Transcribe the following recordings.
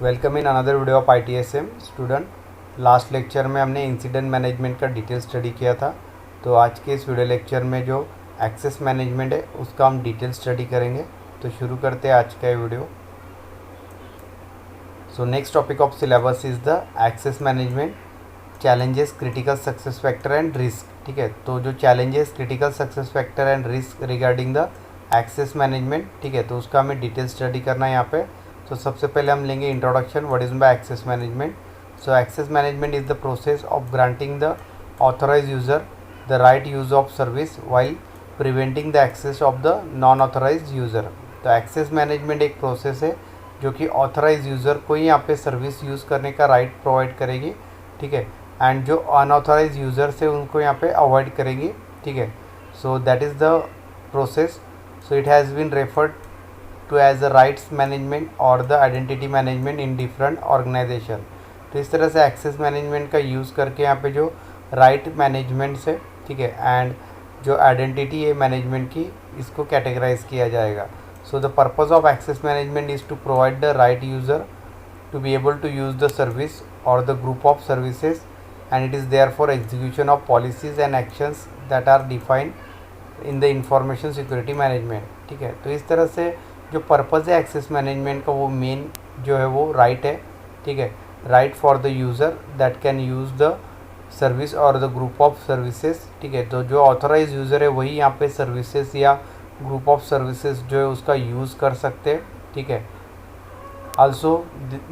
Welcome in another video of ITSM student. Last lecture में हमने incident management का detail study किया था। तो आज के इस वीडियो लेक्चर में जो एक्सेस मैनेजमेंट है उसका हम डिटेल स्टडी करेंगे। तो शुरू करते हैं आज का ये video. So next topic of syllabus is the access management, challenges, critical success factor and risk. ठीक है, तो जो challenges, critical success factor and risk regarding the access management, ठीक है, तो उसका हमें डिटेल स्टडी करना है यहाँ पे। तो सबसे पहले हम लेंगे introduction, what is by access management. So access management is the process of granting the authorise user the right use of service while preventing the access of the non authorise user. तो access management एक process है जो कि authorise user को ही यहाँ पे service use करने का राइट प्रोवाइड करेगी, ठीक है, एंड जो अनऑथराइज यूज़र्स है उनको यहाँ पे अवॉइड करेगी, ठीक है। So that is the process. So it has been referred to as the rights management और the identity management in different organisation. तो इस तरह से एक्सेस मैनेजमेंट का यूज़ करके यहाँ पे जो राइट मैनेजमेंट से, ठीक है, एंड जो आइडेंटिटी है मैनेजमेंट की, इसको कैटेगराइज किया जाएगा। So the purpose of access management is to provide the right user to be able to use the service or the group of services, and it is there for execution of policies and actions that are defined in the information security management। ठीक है, तो इस तरह से जो purpose है access management का वो मेन जो है वो राइट है, ठीक है, right for the user that can use the service और द ग्रुप ऑफ सर्विसेज। ठीक है, तो जो ऑथराइज यूज़र है वही यहाँ पे सर्विसेज या ग्रुप ऑफ सर्विसेज जो है उसका यूज़ कर सकते हैं, ठीक है। Also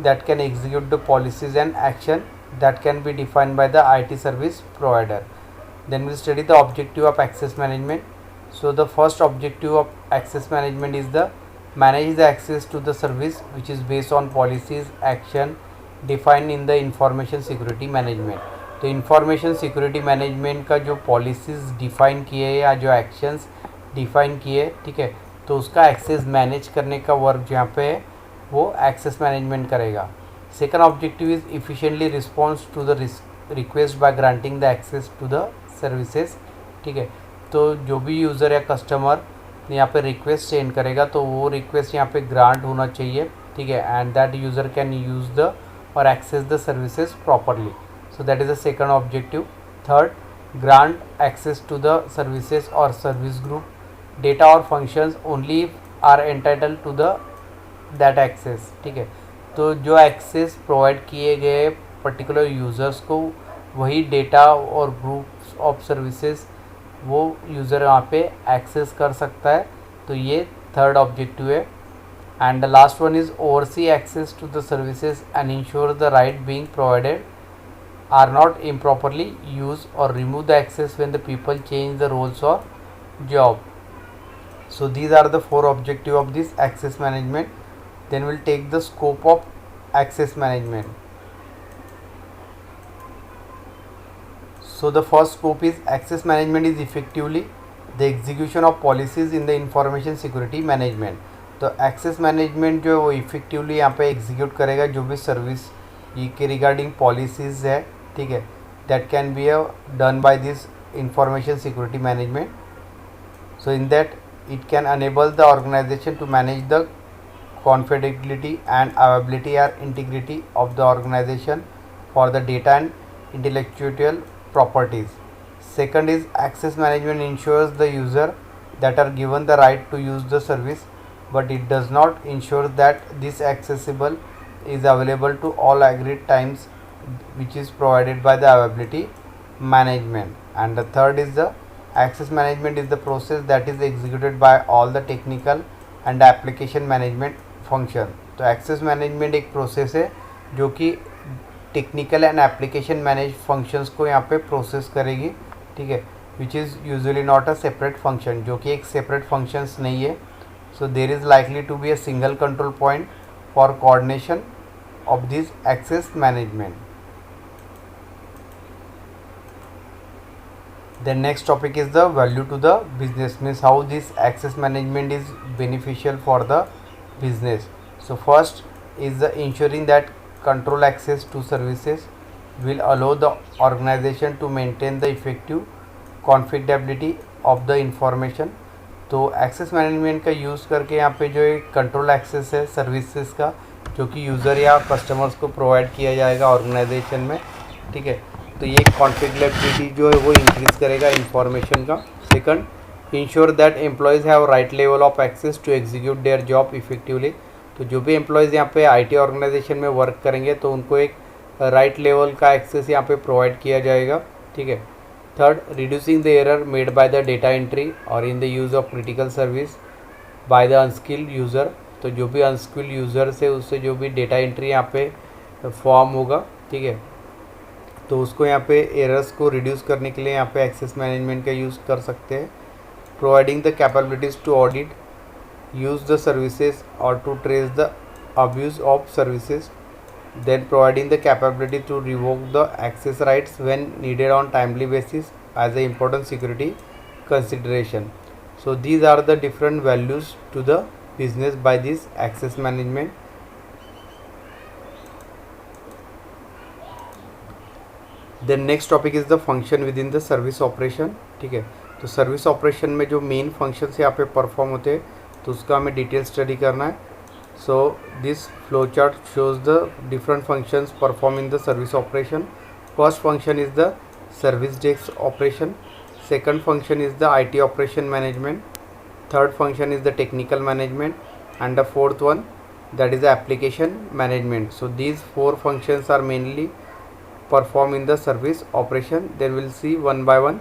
that can execute the policies and action that can be defined by the IT service provider. Then we'll study the objective of access management. So the first objective of access management is the manage the access to the service which is based on policies action defined in the information security management। तो information security management का जो policies define किए या जो actions define किए, ठीक है, तो उसका एक्सेस मैनेज करने का वर्क यहाँ पे है वो एक्सेस मैनेजमेंट करेगा। Second objective is efficiently response to the request by granting the access to the services. ठीक है, तो जो भी यूज़र या कस्टमर यहाँ पे रिक्वेस्ट सेंड करेगा तो वो रिक्वेस्ट यहाँ पे ग्रांट होना चाहिए, ठीक है, and that user can use the और access the services properly. So that is the second objective. Third, grant access to the services और सर्विस ग्रुप डेटा और functions only are entitled to the that access. ठीक है, तो जो access provide किए गए particular users को वही डेटा और ग्रुप्स ऑफ सर्विसेज वो यूज़र वहाँ पे एक्सेस कर सकता है। तो ये थर्ड ऑब्जेक्टिव है। And the last one is oversee access to the services and ensure the right being provided are not improperly use और remove the access when the people change the roles और job. So these are the four objective of this access management. Then we'll take the scope of access management. So the first scope is access management is effectively the execution of policies in the information security management। तो access management जो है वो effectively यहाँ पे execute करेगा जो भी service के रिगार्डिंग पॉलिसीज़ है, ठीक है, that can be done by this information security management। So in that it can enable the organization to manage the confidentiality and availability or integrity of the organization for the data and intellectual properties। Second is access management ensures the user that are given the right to use the service, but it does not ensure that this accessible is available to all agreed times which is provided by the availability management। And the third is the access management is the process that is executed by all the technical and application management function। तो access management एक process है जो कि technical and application manage functions को यहाँ पे process करेगी, ठीक है, which is usually not a separate function, जो कि एक सेपरेट फंक्शंस नहीं है। So there is likely to be a single control point for coordination of this access management. Then next topic is the value to the business, means how this access management is beneficial for the business। So first is the ensuring that control access to services will allow the organization to maintain the effective confidentiality of the information। तो access management का use करके यहाँ पे जो एक control access है services का, जो कि यूज़र या कस्टमर्स को प्रोवाइड किया जाएगा ऑर्गेनाइजेशन में, ठीक है। तो ये कॉन्फ़िगरेबिलिटी जो है वो इंक्रीज़ करेगा इंफॉर्मेशन का। Second, ensure that employees have right level of access to execute their job effectively. तो जो भी एम्प्लॉयज़ यहाँ पे आईटी ऑर्गेनाइजेशन में वर्क करेंगे तो उनको एक राइट लेवल का एक्सेस यहाँ पे प्रोवाइड किया जाएगा, ठीक है। Third, reducing the error made by the data entry और in the use of critical service by the unskilled user. तो जो भी अनस्किल्ड यूज़र से उससे जो भी डेटा एंट्री यहाँ पे फॉर्म होगा, ठीक है, तो उसको यहाँ पे एरर्स को रिड्यूस करने के लिए यहाँ पे एक्सेस मैनेजमेंट का यूज़ कर सकते हैं। Providing the capabilities to audit use the services or to trace the abuse of services, then providing the capability to revoke the access rights when needed on timely basis as an important security consideration. So these are the different values to the business by this access management. Then next topic is the function within the service operation, ठीक है। तो service operation में जो main functions यहाँ पे perform होते हैं तो उसका हमें डिटेल स्टडी करना है। So this flow chart shows the different functions perform in the service operation. First function is the service desk operation, second function is the IT operation management, third function is the technical management and the fourth one that is the application management. So these four functions are mainly performed in the service operation. Then we'll see one by one.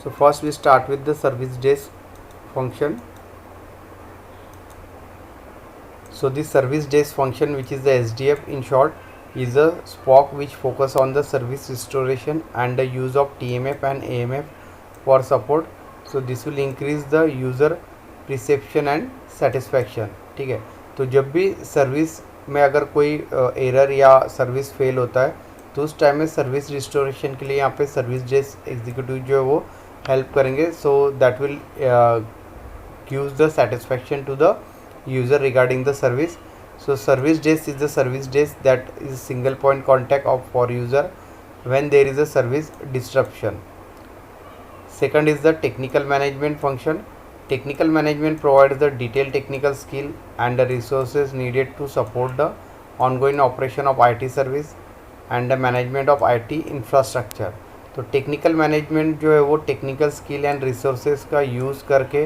So first we start with the service desk function. So this service desk function, which is the SDF in short, is a SPOC which focus on the service restoration and the use of TMF and AMF for support. So this will increase the user perception and satisfaction, ठीक है। तो जब भी service में अगर कोई error या service fail होता है तो उस टाइम में सर्विस रिस्टोरेशन के लिए यहाँ पे सर्विस डेस्क एग्जीक्यूटिव जो है वो हेल्प करेंगे। So that will gives the satisfaction to the user regarding the service. So service desk is the service desk that is single point contact of for user when there is a service disruption. Second is the technical management function. Technical management provides the detailed technical skill and the resources needed to support the ongoing operation of IT service and the management of IT infrastructure. तो technical management जो है वो technical skill and resources का use करके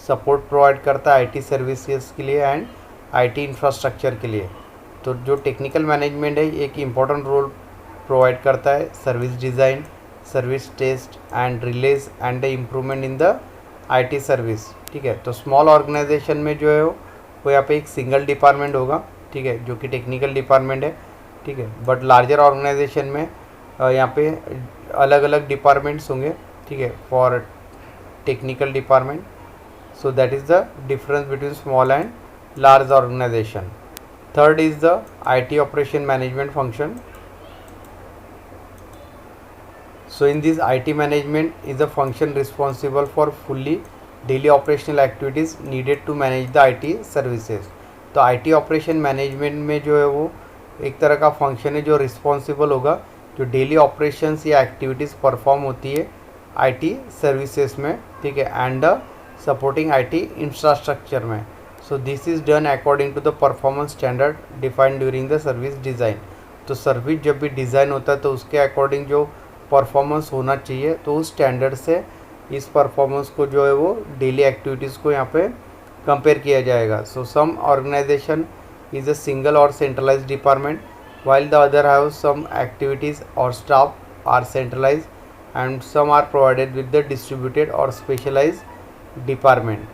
support provide करता है IT services के लिए एंड आईटी इंफ्रास्ट्रक्चर के लिए। तो जो टेक्निकल मैनेजमेंट है एक इम्पॉर्टेंट रोल प्रोवाइड करता है service design, service test and release and the improvement in the IT service, ठीक है। तो स्मॉल ऑर्गेनाइजेशन में जो है वो यहाँ पे एक सिंगल डिपार्टमेंट होगा, ठीक है, जो कि टेक्निकल डिपार्टमेंट है, ठीक है। बट लार्जर ऑर्गेनाइजेशन में यहाँ पे अलग अलग डिपार्टमेंट्स होंगे, ठीक है, for technical department. So that is the difference between small and large organisation. Third is the IT operation management function. So in this IT management is a function responsible for fully daily operational activities needed to manage the IT services. तो IT operation management में जो है वो एक तरह का function है जो रिस्पॉन्सिबल होगा जो डेली ऑपरेशंस या एक्टिविटीज़ परफॉर्म होती है IT सर्विसेज में, ठीक है, एंड सपोर्टिंग IT इंफ्रास्ट्रक्चर में. So this is done according to the performance standard defined during the service design. तो सर्विस जब भी डिज़ाइन होता है तो उसके अकॉर्डिंग जो परफॉर्मेंस होना चाहिए तो उस स्टैंडर्ड से इस परफॉर्मेंस को जो है वो डेली एक्टिविटीज़ को यहाँ पे कंपेयर किया जाएगा. सो सम ऑर्गेनाइजेशन इज़ अ सिंगल और centralised department while the other have some activities or staff are centralized and some are provided with the distributed or specialized department.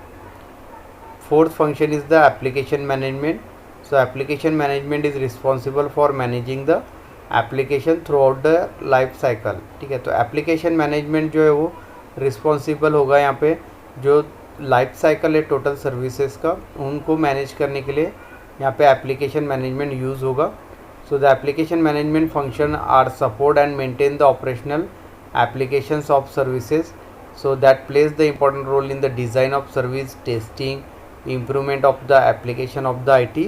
Fourth function is the application management. So application management is responsible for managing the application throughout the life cycle, ठीक है. तो application management जो है वो responsible होगा यहाँ पे जो लाइफ साइकिल है टोटल सर्विसेज का उनको मैनेज करने के लिए यहाँ पे application management यूज़ होगा. So the application management function are support and maintain the operational applications of services. So that plays the important role in the design of service, testing, improvement of the application of the IT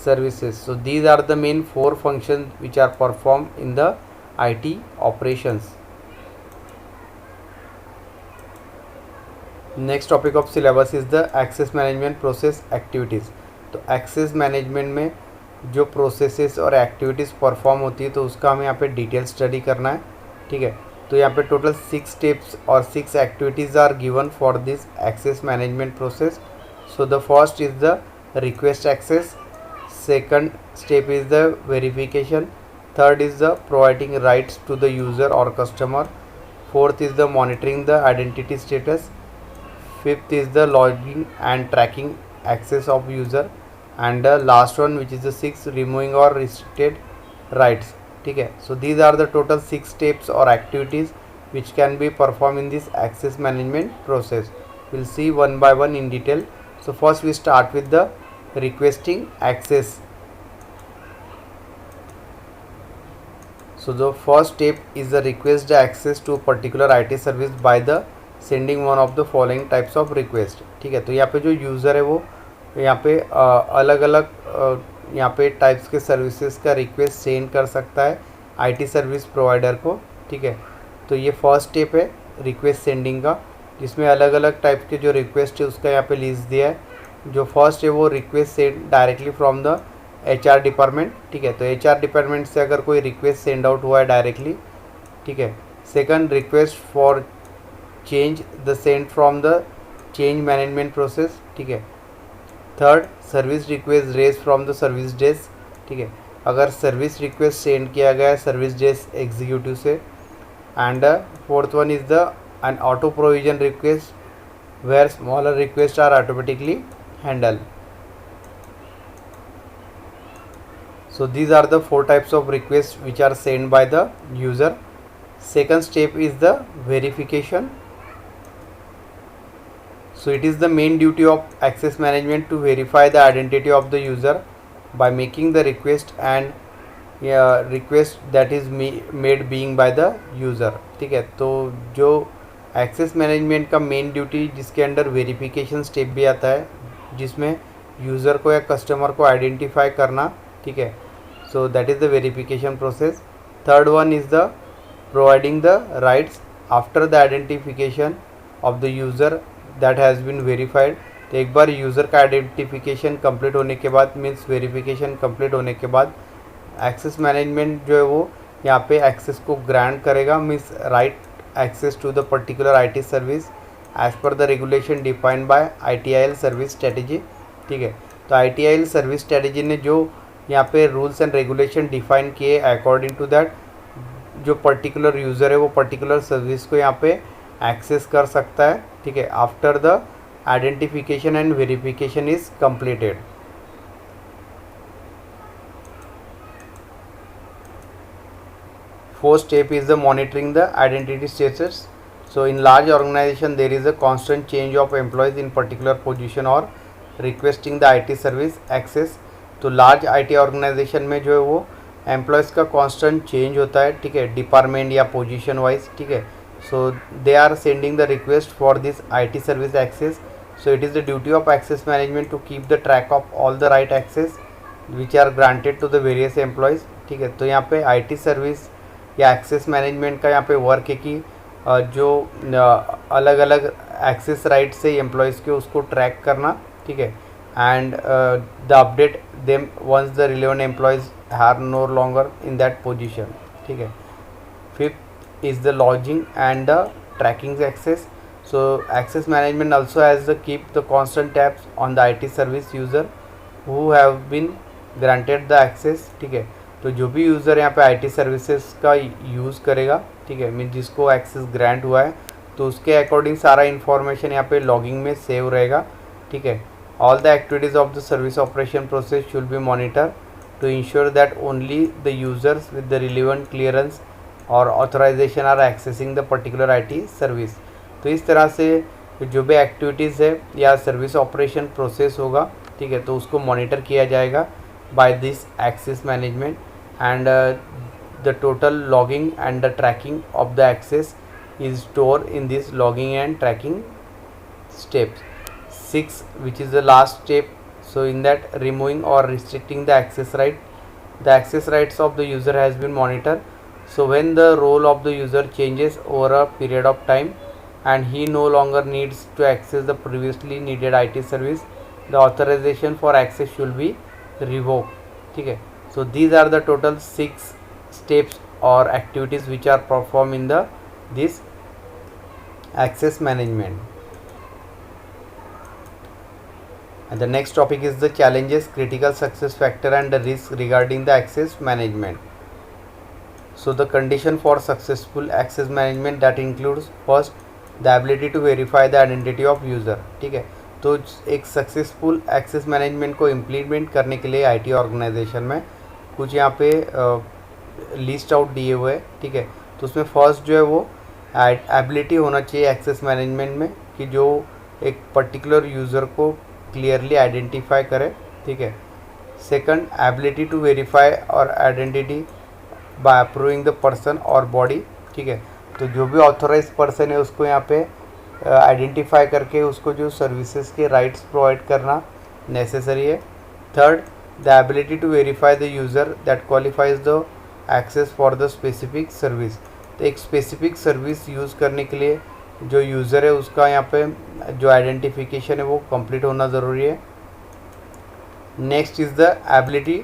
services. So these are the main four functions which are performed in the IT operations. Next topic of syllabus is the access management process activities. तो access management में जो processes और activities perform होती है तो उसका हमें यहाँ पे डिटेल स्टडी करना है, ठीक है। तो यहाँ पे टोटल 6 स्टेप्स और 6 activities are given for this access management process. So the first is the request access, second step is the verification, third is the providing rights to the user or customer, fourth is the monitoring the identity status, fifth is the logging and tracking access of user, and the last one which is the sixth, removing or restricted rights, ठीक है। so these are the total 6 steps or activities which can be performed in this access management process. We'll see one by one in detail. So first we start with the requesting access. So the first step is the request the access to a particular IT service by the sending one of the following types of request, ठीक है। तो यहाँ पे जो user है वो यहाँ पे अलग अलग यहाँ पे टाइप्स के सर्विसेज का रिक्वेस्ट सेंड कर सकता है IT सर्विस प्रोवाइडर को, ठीक है। तो ये फर्स्ट स्टेप है रिक्वेस्ट सेंडिंग का, जिसमें अलग अलग टाइप के जो रिक्वेस्ट है उसका यहाँ पे लिस्ट दिया है। जो फर्स्ट है वो request send directly from the HR department, ठीक है। तो HR डिपार्टमेंट से अगर कोई रिक्वेस्ट सेंड आउट हुआ है डायरेक्टली, ठीक है। Second, request for change the send from the change management process, ठीक है। Third, service request raise from the service desk, ठीक है। अगर सर्विस रिक्वेस्ट सेंड किया गया है सर्विस डेस्क एग्जीक्यूटिव से। And fourth one is the an auto provision request where smaller request are automatically handle. So these are the 4 types of requests which are sent by the user. Second step is the verification. So it is the main duty of access management to verify the identity of the user by making the request and request that is made being by the user, ठीक है। तो जो access management का main duty जिसके under verification step भी आता है, जिसमें यूज़र को या कस्टमर को आइडेंटिफाई करना, ठीक है। So that is the verification process. Third one is the providing the rights after the identification of the user that has been verified. तो एक बार यूज़र का आइडेंटिफिकेशन कंप्लीट होने के बाद, मीन्स वेरिफिकेशन कंप्लीट होने के बाद, एक्सेस मैनेजमेंट जो है वो यहाँ पे एक्सेस को ग्रांट करेगा, means right access to the particular IT service as per the regulation defined by ITIL service strategy, ठीक है। तो ITIL सर्विस स्ट्रेटेजी ने जो यहाँ पे रूल्स एंड रेगुलेशन डिफाइन किए, अकॉर्डिंग टू दैट जो पर्टिकुलर यूज़र है वो पर्टिकुलर सर्विस को यहाँ पे एक्सेस कर सकता है, ठीक है, after the identification and verification is completed. Fourth step is the monitoring the identity status. So in large organisation there is a constant change of employees in particular position और requesting the IT service access. तो large IT organisation में जो है वो employees का constant change होता है, ठीक है, डिपार्टमेंट या पोजीशन वाइज, ठीक है। So they are sending the request for this IT service access. So it is the duty of access management to keep the track of all the right access which are granted to the various employees, ठीक है। तो यहाँ पे IT service या access management का यहाँ पे work है कि जो अलग अलग एक्सेस राइट से एम्प्लॉयज़ के उसको ट्रैक करना, ठीक है, and the update them once the relevant employees are no longer in that position, ठीक है। Fifth is the logging and the tracking access. So access management also has to keep the constant tabs on the IT service user who have been granted the access, ठीक है। तो जो भी user यहाँ पे IT services का use करेगा, ठीक है, मीन जिसको एक्सेस ग्रांट हुआ है, तो उसके अकॉर्डिंग सारा इन्फॉर्मेशन यहाँ पे लॉगिंग में सेव रहेगा, ठीक है। All the activities of the service operation process should be monitored to ensure that only the users with the relevant clearance or authorization are accessing the particular IT service. तो इस तरह से जो भी एक्टिविटीज़ है या सर्विस ऑपरेशन प्रोसेस होगा, ठीक है, तो उसको मॉनिटर किया जाएगा by this access management and the total logging and the tracking of the access is store in this logging and tracking steps. 6, which is the last step. So in that, removing or restricting the access right. The access rights of the user has been monitored. So when the role of the user changes over a period of time and he no longer needs to access the previously needed IT service, the authorization for access should be revoked, ठीक है। So these are the total 6 steps और activities which are perform in the this access management. And the next topic is the challenges, critical success factor and the risk regarding the access management. So the condition for successful access management that includes first the ability to verify the identity of user. ठीक है, तो एक successful access management को implement करने के लिए IT organisation में कुछ यहाँ पे लिस्ट आउट दिए हुए हैं। ठीक है, तो उसमें फर्स्ट जो है वो एबिलिटी होना चाहिए एक्सेस मैनेजमेंट में कि जो एक पर्टिकुलर यूज़र को क्लियरली आइडेंटिफाई करे। ठीक है, second ability to verify or identity by approving the person or body. ठीक है, तो जो भी ऑथोराइज पर्सन है उसको यहाँ पे आइडेंटिफाई करके उसको जो सर्विसेज के राइट्स प्रोवाइड करना नेसेसरी है। Third the ability to verify the user that qualifies the access for the specific service. तो एक स्पेसिफिक सर्विस यूज़ करने के लिए जो यूज़र है उसका यहाँ पे जो आइडेंटिफिकेशन है वो कंप्लीट होना ज़रूरी है। Next is the ability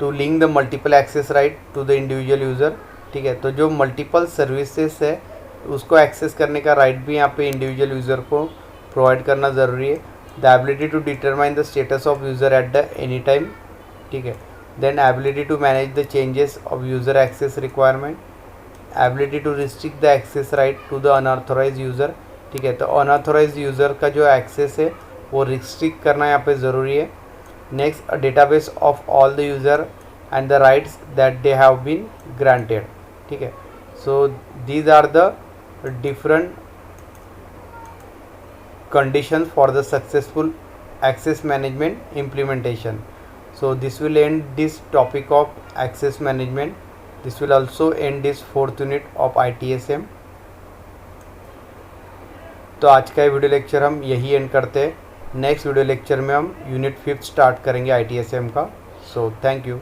to link the multiple access right to the individual user. ठीक है, तो जो मल्टीपल सर्विसेज है उसको एक्सेस करने का राइट भी यहाँ पे इंडिविजुअल यूज़र को प्रोवाइड करना ज़रूरी है। The ability to determine the status of user at the any time. ठीक है, then ability to manage the changes of user access requirement, ability to restrict the access right to the unauthorise user. ठीक है, तो unauthorized user का जो access है वो restrict करना यहाँ पे ज़रूरी है। Next, a database of all the user and the rights that they have been granted. ठीक है, so these are the different conditions for the successful access management implementation. So this will end this topic of access management. This will also end this 4th unit of ITSM. तो आज का video lecture हम यही and करते हैं। Next video lecture में हम unit 5th start करेंगे ITSM का। So thank you.